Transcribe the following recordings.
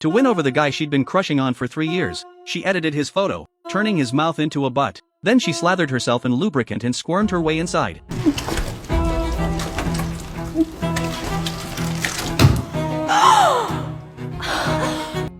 To win over the guy she'd been crushing on for 3 years, she edited his photo, turning his mouth into a butt. Then she slathered herself in lubricant and squirmed her way inside.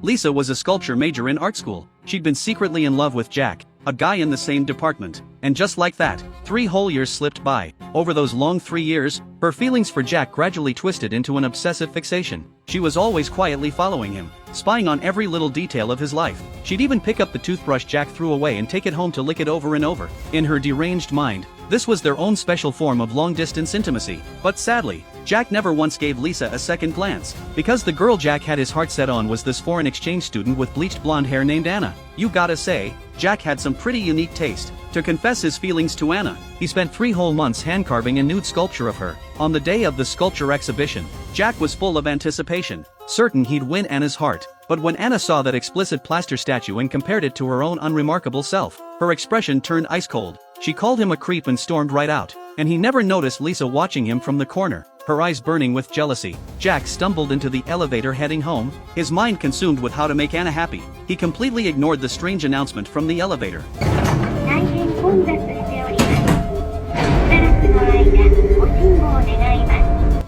Lisa was a sculpture major in art school. She'd been secretly in love with Jack, a guy in the same department. And just like that, 3 whole years slipped by. Over those long 3 years, her feelings for Jack gradually twisted into an obsessive fixation. She was always quietly following him, spying on every little detail of his life. She'd even pick up the toothbrush Jack threw away and take it home to lick it over and over. In her deranged mind, this was their own special form of long-distance intimacy. But sadly, Jack never once gave Lisa a second glance, because the girl Jack had his heart set on was this foreign exchange student with bleached blonde hair named Anna. You gotta say, Jack had some pretty unique taste. To confess his feelings to Anna, he spent 3 whole months hand-carving a nude sculpture of her. On the day of the sculpture exhibition, Jack was full of anticipation, certain he'd win Anna's heart. But when Anna saw that explicit plaster statue and compared it to her own unremarkable self, her expression turned ice cold. She called him a creep and stormed right out, and he never noticed Lisa watching him from the corner, her eyes burning with jealousy. Jack stumbled into the elevator heading home, his mind consumed with how to make Anna happy. He completely ignored the strange announcement from the elevator.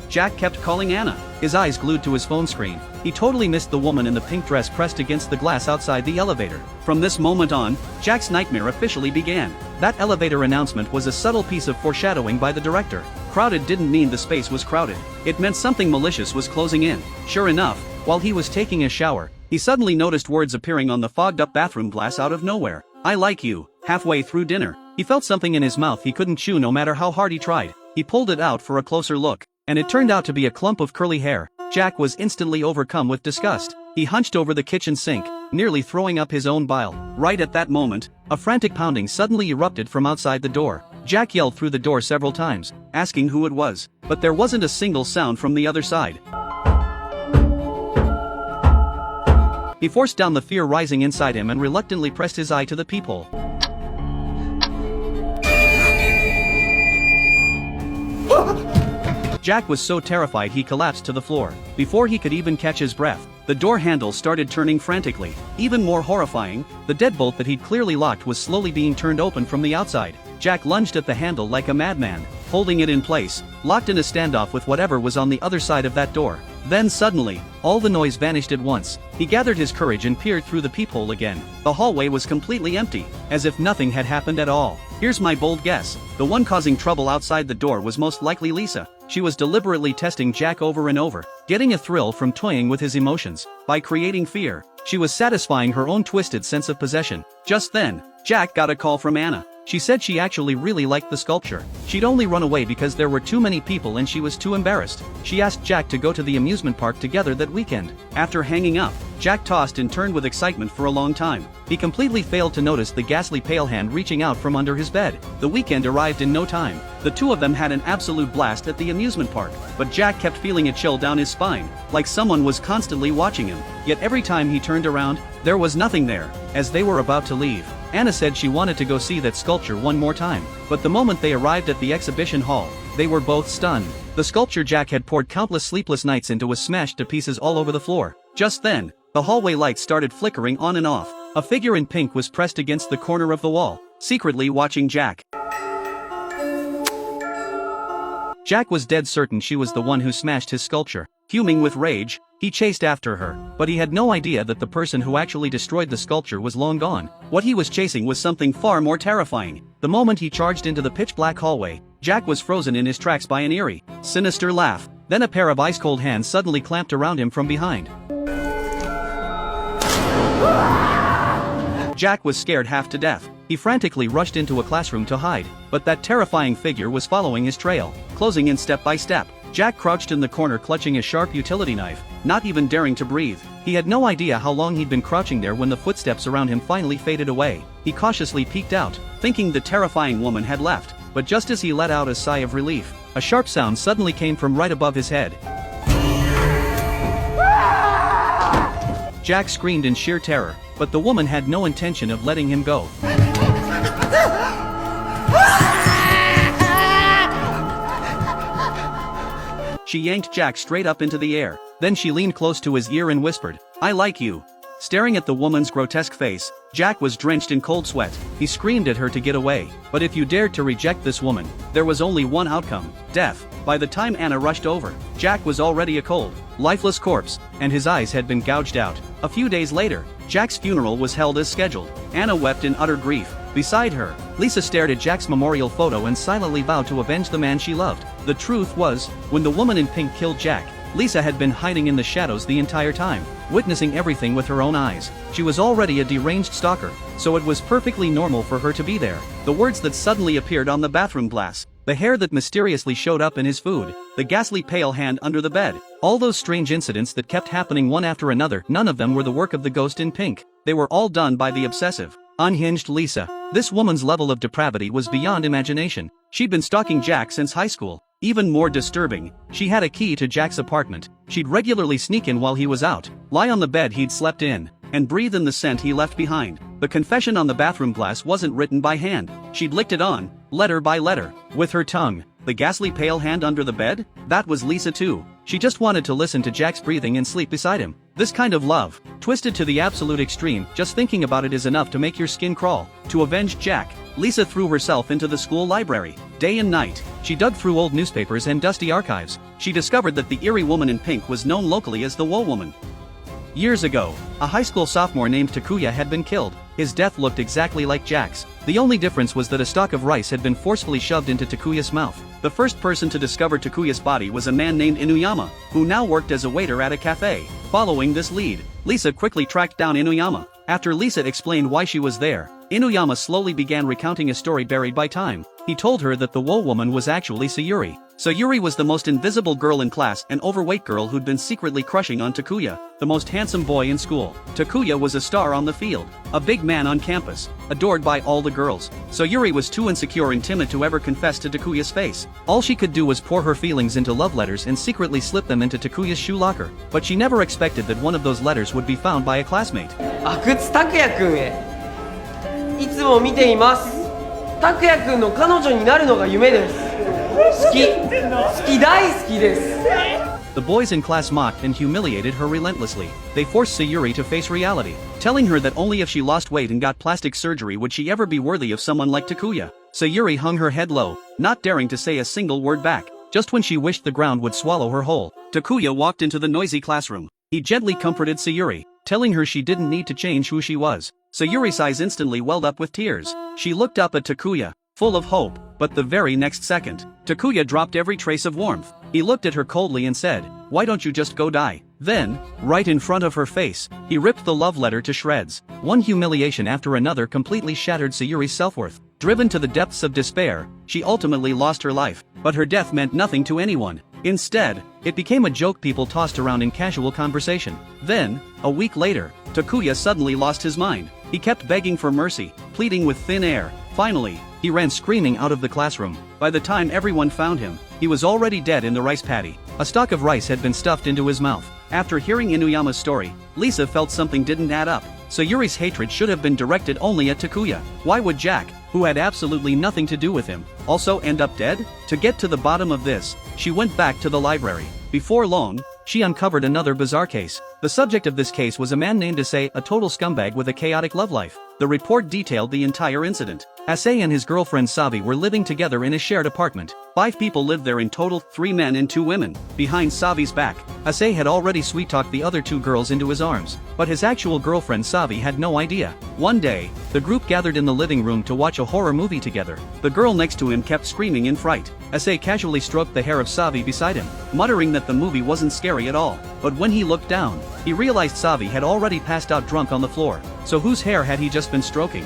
Jack kept calling Anna, his eyes glued to his phone screen. He totally missed the woman in the pink dress pressed against the glass outside the elevator. From this moment on, Jack's nightmare officially began. That elevator announcement was a subtle piece of foreshadowing by the director. Crowded didn't mean the space was crowded. It meant something malicious was closing in. Sure enough, while he was taking a shower, he suddenly noticed words appearing on the fogged-up bathroom glass out of nowhere. "I like you." Halfway through dinner, he felt something in his mouth he couldn't chew no matter how hard he tried. He pulled it out for a closer look, and it turned out to be a clump of curly hair. Jack was instantly overcome with disgust. He hunched over the kitchen sink, nearly throwing up his own bile. Right at that moment, a frantic pounding suddenly erupted from outside the door. Jack yelled through the door several times, asking who it was, but there wasn't a single sound from the other side. He forced down the fear rising inside him and reluctantly pressed his eye to the peephole. Jack was so terrified he collapsed to the floor. Before he could even catch his breath, the door handle started turning frantically. Even more horrifying, the deadbolt that he'd clearly locked was slowly being turned open from the outside. Jack lunged at the handle like a madman, holding it in place, locked in a standoff with whatever was on the other side of that door. Then suddenly, all the noise vanished at once. He gathered his courage and peered through the peephole again. The hallway was completely empty, as if nothing had happened at all. Here's my bold guess. The one causing trouble outside the door was most likely Lisa. She was deliberately testing Jack over and over, getting a thrill from toying with his emotions. By creating fear, she was satisfying her own twisted sense of possession. Just then, Jack got a call from Anna. She said she actually really liked the sculpture. She'd only run away because there were too many people and she was too embarrassed. She asked Jack to go to the amusement park together that weekend. After hanging up, Jack tossed and turned with excitement for a long time. He completely failed to notice the ghastly pale hand reaching out from under his bed. The weekend arrived in no time. The two of them had an absolute blast at the amusement park, but Jack kept feeling a chill down his spine, like someone was constantly watching him. Yet every time he turned around, there was nothing there. As they were about to leave, Anna said she wanted to go see that sculpture one more time. But the moment they arrived at the exhibition hall, they were both stunned. The sculpture Jack had poured countless sleepless nights into was smashed to pieces all over the floor. Just then, the hallway lights started flickering on and off. A figure in pink was pressed against the corner of the wall, secretly watching Jack. Jack was dead certain she was the one who smashed his sculpture. Fuming with rage, he chased after her, but he had no idea that the person who actually destroyed the sculpture was long gone. What he was chasing was something far more terrifying. The moment he charged into the pitch-black hallway, Jack was frozen in his tracks by an eerie, sinister laugh. Then a pair of ice-cold hands suddenly clamped around him from behind. Jack was scared half to death. He frantically rushed into a classroom to hide, but that terrifying figure was following his trail, closing in step by step. Jack crouched in the corner clutching a sharp utility knife, not even daring to breathe. He had no idea how long he'd been crouching there when the footsteps around him finally faded away. He cautiously peeked out, thinking the terrifying woman had left, but just as he let out a sigh of relief, a sharp sound suddenly came from right above his head. Jack screamed in sheer terror, but the woman had no intention of letting him go. She yanked Jack straight up into the air. Then she leaned close to his ear and whispered, I like you. Staring at the woman's grotesque face, Jack was drenched in cold sweat. He screamed at her to get away. But if you dared to reject this woman, there was only one outcome: death. By the time Anna rushed over, Jack was already a cold, lifeless corpse, and his eyes had been gouged out. A few days later, Jack's funeral was held as scheduled. Anna wept in utter grief. Beside her, Lisa stared at Jack's memorial photo and silently vowed to avenge the man she loved. The truth was, when the woman in pink killed Jack, Lisa had been hiding in the shadows the entire time, witnessing everything with her own eyes. She was already a deranged stalker, so it was perfectly normal for her to be there. The words that suddenly appeared on the bathroom glass, the hair that mysteriously showed up in his food, the ghastly pale hand under the bed, all those strange incidents that kept happening one after another, none of them were the work of the ghost in pink. They were all done by the obsessive, unhinged Lisa. This woman's level of depravity was beyond imagination. She'd been stalking Jack since high school. Even more disturbing, she had a key to Jack's apartment. She'd regularly sneak in while he was out, lie on the bed he'd slept in, and breathe in the scent he left behind. The confession on the bathroom glass wasn't written by hand. She'd licked it on, letter by letter, with her tongue. The ghastly pale hand under the bed? That was Lisa too. She just wanted to listen to Jack's breathing and sleep beside him. This kind of love, twisted to the absolute extreme, just thinking about it is enough to make your skin crawl. To avenge Jack, Lisa threw herself into the school library. Day and night, she dug through old newspapers and dusty archives. She discovered that the eerie woman in pink was known locally as the Woe Woman. Years ago, a high school sophomore named Takuya had been killed. His death looked exactly like Jack's. The only difference was that a stalk of rice had been forcefully shoved into Takuya's mouth. The first person to discover Takuya's body was a man named Inuyama, who now worked as a waiter at a cafe. Following this lead, Lisa quickly tracked down Inuyama. After Lisa explained why she was there, Inuyama slowly began recounting a story buried by time. He told her that the Woe Woman was actually Sayuri. Sayuri was the most invisible girl in class, an overweight girl who'd been secretly crushing on Takuya, the most handsome boy in school. Takuya was a star on the field, a big man on campus, adored by all the girls. Sayuri was too insecure and timid to ever confess to Takuya's face. All she could do was pour her feelings into love letters and secretly slip them into Takuya's shoe locker. But she never expected that one of those letters would be found by a classmate. 阿久津拓也くんへいつも見ています。拓也くんの彼女になるのが夢です。好き大好きです。 The boys in class mocked and humiliated her relentlessly. They forced Sayuri to face reality, telling her that only if she lost weight and got plastic surgery would she ever be worthy of someone like Takuya. Sayuri hung her head low, not daring to say a single word back. Just when she wished the ground would swallow her whole, Takuya walked into the noisy classroom. He gently comforted Sayuri, telling her she didn't need to change who she was. Sayuri's eyes instantly welled up with tears. She looked up at Takuya, full of hope, but the very next second, Takuya dropped every trace of warmth. He looked at her coldly and said, "Why don't you just go die?" Then, right in front of her face, he ripped the love letter to shreds. One humiliation after another completely shattered Sayuri's self-worth. Driven to the depths of despair, she ultimately lost her life, but her death meant nothing to anyone. Instead, it became a joke people tossed around in casual conversation. Then, a week later, Takuya suddenly lost his mind. He kept begging for mercy, pleading with thin air. Finally, he ran screaming out of the classroom. By the time everyone found him, he was already dead in the rice paddy. A stalk of rice had been stuffed into his mouth. After hearing Inuyama's story, Lisa felt something didn't add up. Sayuri's hatred should have been directed only at Takuya. Why would Jack, who had absolutely nothing to do with him, also end up dead? To get to the bottom of this, she went back to the library. Before long, she uncovered another bizarre case. The subject of this case was a man named Issei, a total scumbag with a chaotic love life. The report detailed the entire incident. Issei and his girlfriend Savi were living together in a shared apartment. 5 people lived there in total, 3 men and 2 women. Behind Savi's back, Issei had already sweet-talked the other 2 girls into his arms, but his actual girlfriend Savi had no idea. One day, the group gathered in the living room to watch a horror movie together. The girl next to him kept screaming in fright. Issei casually stroked the hair of Savi beside him, muttering that the movie wasn't scary at all. But when he looked down, he realized Savi had already passed out drunk on the floor. So whose hair had he just been stroking?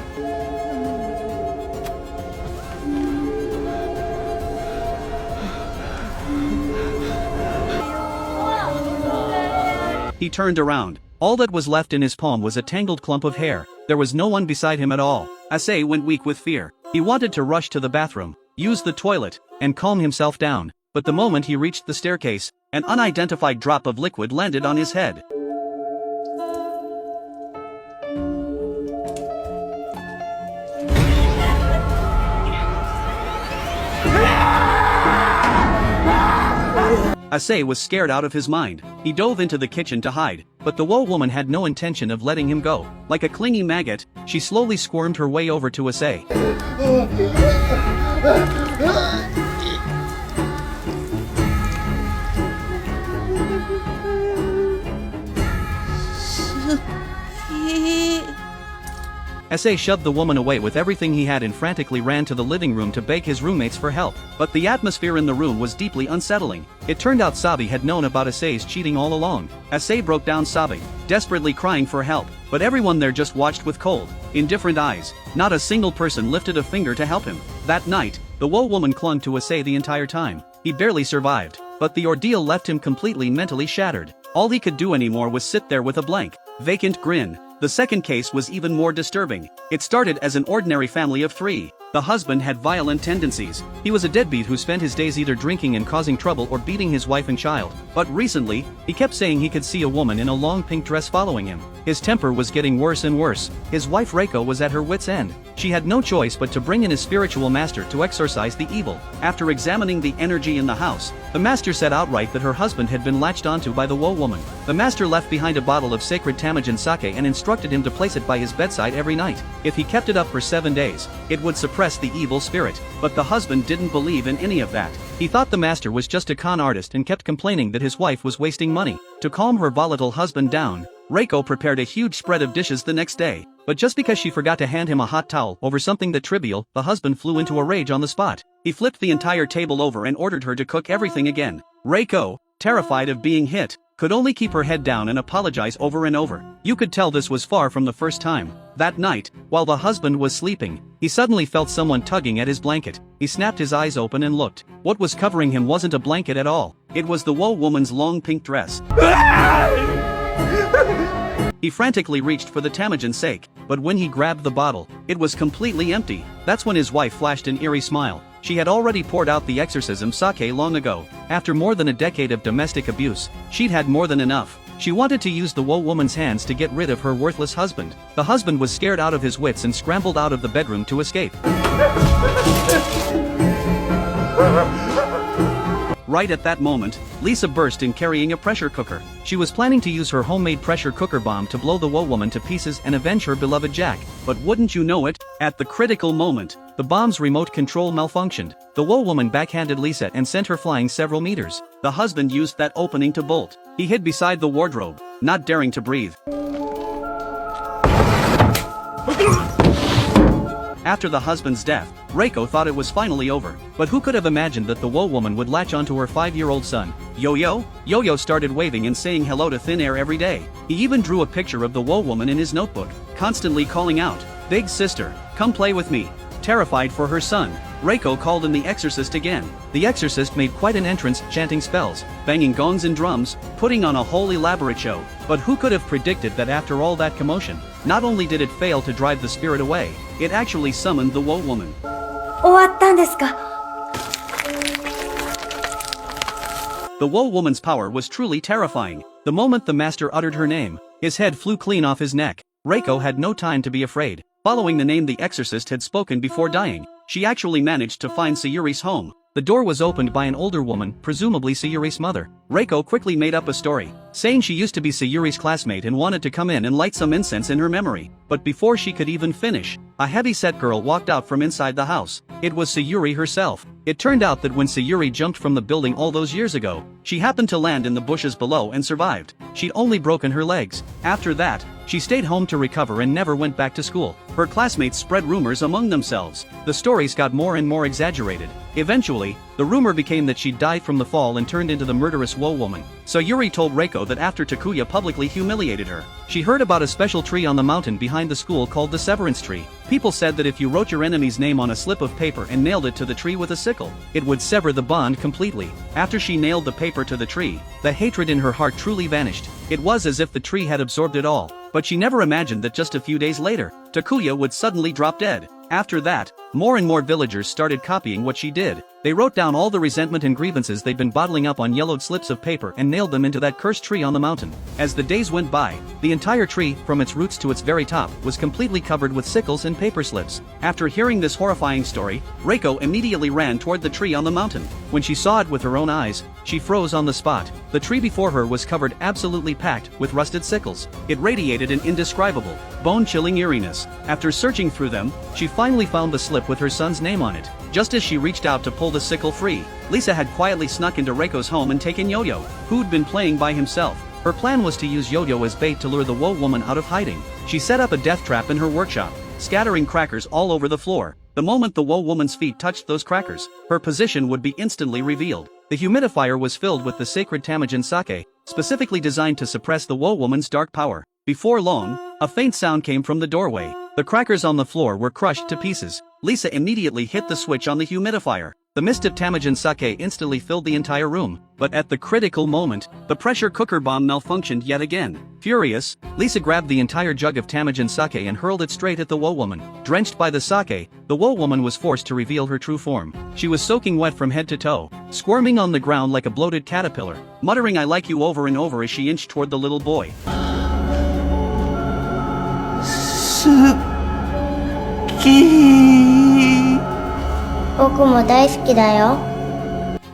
He turned around. All that was left in his palm was a tangled clump of hair. There was no one beside him at all. Issei went weak with fear. He wanted to rush to the bathroom, use the toilet, and calm himself down. But the moment he reached the staircase, an unidentified drop of liquid landed on his head. Issei was scared out of his mind. He dove into the kitchen to hide, but the woe woman had no intention of letting him go. Like a clingy maggot, she slowly squirmed her way over to Issei. Issei shoved the woman away with everything he had and frantically ran to the living room to beg his roommates for help. But the atmosphere in the room was deeply unsettling. It turned out Sabi had known about Issei's cheating all along. Issei broke down sobbing, desperately crying for help, but everyone there just watched with cold, indifferent eyes. Not a single person lifted a finger to help him. That night, the woe woman clung to Issei the entire time. He barely survived, but the ordeal left him completely mentally shattered. All he could do anymore was sit there with a blank, vacant grin. The second case was even more disturbing. It started as an ordinary family of 3. The husband had violent tendencies. He was a deadbeat who spent his days either drinking and causing trouble or beating his wife and child. But recently, he kept saying he could see a woman in a long pink dress following him. His temper was getting worse and worse. His wife Reiko was at her wit's end. She had no choice but to bring in his spiritual master to exorcise the evil. After examining the energy in the house, the master said outright that her husband had been latched onto by the woe woman. The master left behind a bottle of sacred Tamajin sake and instructed him to place it by his bedside every night. If he kept it up for 7 days, it would suppress the evil spirit. But the husband didn't believe in any of that. He thought the master was just a con artist and kept complaining that his wife was wasting money. To calm her volatile husband down, Reiko prepared a huge spread of dishes the next day. But just because she forgot to hand him a hot towel over something that trivial, the husband flew into a rage on the spot. He flipped the entire table over and ordered her to cook everything again. Reiko, terrified of being hit, could only keep her head down and apologize over and over. You could tell this was far from the first time. That night, while the husband was sleeping, he suddenly felt someone tugging at his blanket. He snapped his eyes open and looked. What was covering him wasn't a blanket at all. It was the woe woman's long pink dress. He frantically reached for the Tamajin sake, but when he grabbed the bottle, it was completely empty. That's when his wife flashed an eerie smile. She had already poured out the exorcism sake long ago. After more than a decade of domestic abuse, she'd had more than enough. She wanted to use the woe woman's hands to get rid of her worthless husband. The husband was scared out of his wits and scrambled out of the bedroom to escape. Right at that moment, Lisa burst in carrying a pressure cooker. She was planning to use her homemade pressure cooker bomb to blow the woe woman to pieces and avenge her beloved Jack. But wouldn't you know it, at the critical moment, the bomb's remote control malfunctioned. The woe woman backhanded Lisa and sent her flying several meters. The husband used that opening to bolt. He hid beside the wardrobe, not daring to breathe. After the husband's death, Reiko thought it was finally over. But who could have imagined that the woe woman would latch onto her 5-year-old son, Yo-Yo? Yo-Yo started waving and saying hello to thin air every day. He even drew a picture of the woe woman in his notebook, constantly calling out, "Big sister, come play with me." Terrified for her son, Reiko called in the exorcist again. The exorcist made quite an entrance, chanting spells, banging gongs and drums, putting on a whole elaborate show. But who could have predicted that after all that commotion, not only did it fail to drive the spirit away, it actually summoned the woe woman. 終わったんですか? The woe woman's power was truly terrifying. The moment the master uttered her name, his head flew clean off his neck. Reiko had no time to be afraid. Following the name the exorcist had spoken before dying, she actually managed to find Sayuri's home. The door was opened by an older woman, presumably Sayuri's mother. Reiko quickly made up a story, saying she used to be Sayuri's classmate and wanted to come in and light some incense in her memory. But before she could even finish, a heavy-set girl walked out from inside the house. It was Sayuri herself. It turned out that when Sayuri jumped from the building all those years ago, she happened to land in the bushes below and survived. She'd only broken her legs. After that, she stayed home to recover and never went back to school. Her classmates spread rumors among themselves. The stories got more and more exaggerated. Eventually, the rumor became that she died from the fall and turned into the murderous woe woman. Sayuri told Reiko that after Takuya publicly humiliated her, she heard about a special tree on the mountain behind the school called the Severance Tree. People said that if you wrote your enemy's name on a slip of paper and nailed it to the tree with a sickle, it would sever the bond completely. After she nailed the paper to the tree, the hatred in her heart truly vanished. It was as if the tree had absorbed it all. But she never imagined that just a few days later, Takuya would suddenly drop dead. After that, More and more villagers started copying what she did. They wrote down all the resentment and grievances they'd been bottling up on yellowed slips of paper and nailed them into that cursed tree on the mountain. As the days went by, the entire tree, from its roots to its very top, was completely covered with sickles and paper slips. After hearing this horrifying story, Reiko immediately ran toward the tree on the mountain. When she saw it with her own eyes, she froze on the spot. The tree before her was covered absolutely packed with rusted sickles. It radiated an indescribable, bone-chilling eeriness. After searching through them, she finally found the slip with her son's name on it. Just as she reached out to pull the sickle free, Lisa had quietly snuck into Reiko's home and taken Yo-Yo, who'd been playing by himself. Her plan was to use Yo-Yo as bait to lure the Woe woman out of hiding. She set up a death trap in her workshop, scattering crackers all over the floor. The moment the Woe woman's feet touched those crackers, her position would be instantly revealed. The humidifier was filled with the sacred Tamajin sake, specifically designed to suppress the Woe woman's dark power. Before long, a faint sound came from the doorway. The crackers on the floor were crushed to pieces. Lisa immediately hit the switch on the humidifier. The mist of Tamajin sake instantly filled the entire room. But at the critical moment, the pressure cooker bomb malfunctioned yet again. Furious, Lisa grabbed the entire jug of Tamajin sake and hurled it straight at the Woe woman. Drenched by the sake, the Woe woman was forced to reveal her true form. She was soaking wet from head to toe, squirming on the ground like a bloated caterpillar, muttering "I like you" over and over as she inched toward the little boy. 僕も大好きだよ。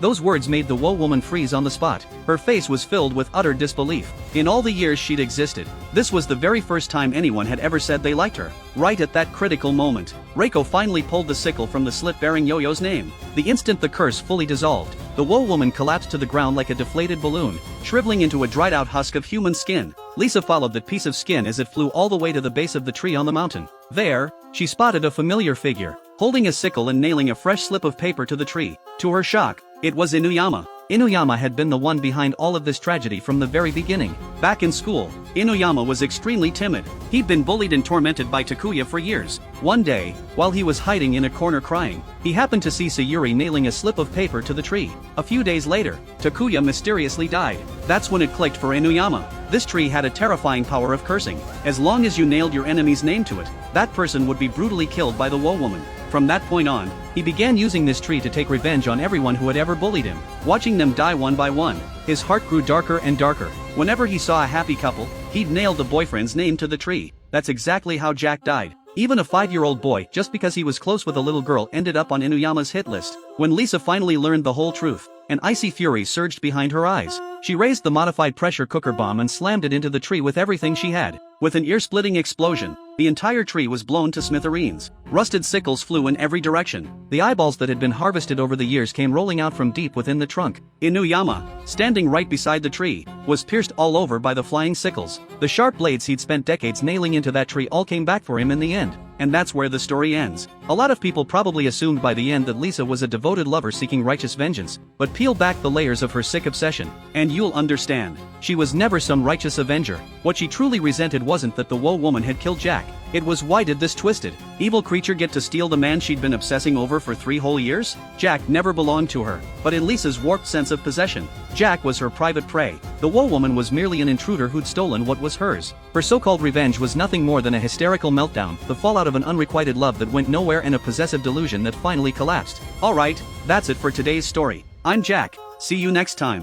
Those words made the Woe woman freeze on the spot. Her face was filled with utter disbelief. In all the years she'd existed, this was the very first time anyone had ever said they liked her. Right at that critical moment, Reiko finally pulled the sickle from the slit bearing Yo-Yo's name. The instant the curse fully dissolved, the Woe woman collapsed to the ground like a deflated balloon, shriveling into a dried-out husk of human skin. Lisa followed that piece of skin as it flew all the way to the base of the tree on the mountain. There, she spotted a familiar figure, holding a sickle and nailing a fresh slip of paper to the tree. To her shock, it was Inuyama. Inuyama had been the one behind all of this tragedy from the very beginning. Back in school, Inuyama was extremely timid. He'd been bullied and tormented by Takuya for years. One day, while he was hiding in a corner crying, he happened to see Sayuri nailing a slip of paper to the tree. A few days later, Takuya mysteriously died. That's when it clicked for Inuyama. This tree had a terrifying power of cursing. As long as you nailed your enemy's name to it, that person would be brutally killed by the Woe woman. From that point on, he began using this tree to take revenge on everyone who had ever bullied him. Watching them die one by one, his heart grew darker and darker. Whenever he saw a happy couple, he'd nail the boyfriend's name to the tree. That's exactly how Jack died. Even a 5-year-old boy, just because he was close with a little girl, ended up on Inuyama's hit list. When Lisa finally learned the whole truth, an icy fury surged behind her eyes. She raised the modified pressure cooker bomb and slammed it into the tree with everything she had. With an ear-splitting explosion, the entire tree was blown to smithereens. Rusted sickles flew in every direction. The eyeballs that had been harvested over the years came rolling out from deep within the trunk. Inuyama, standing right beside the tree, was pierced all over by the flying sickles. The sharp blades he'd spent decades nailing into that tree all came back for him in the end. And that's where the story ends. A lot of people probably assumed by the end that Lisa was a devoted lover seeking righteous vengeance, but peel back the layers of her sick obsession, and you'll understand. She was never some righteous avenger. What she truly resented wasn't that the Woe woman had killed Jack. It was why did this twisted, evil creature get to steal the man she'd been obsessing over for 3 whole years? Jack never belonged to her, but in Lisa's warped sense of possession, Jack was her private prey. The Woe woman was merely an intruder who'd stolen what was hers. Her so-called revenge was nothing more than a hysterical meltdown, the fallout of an unrequited love that went nowhere and a possessive delusion that finally collapsed. Alright, that's it for today's story. I'm Jack. See you next time.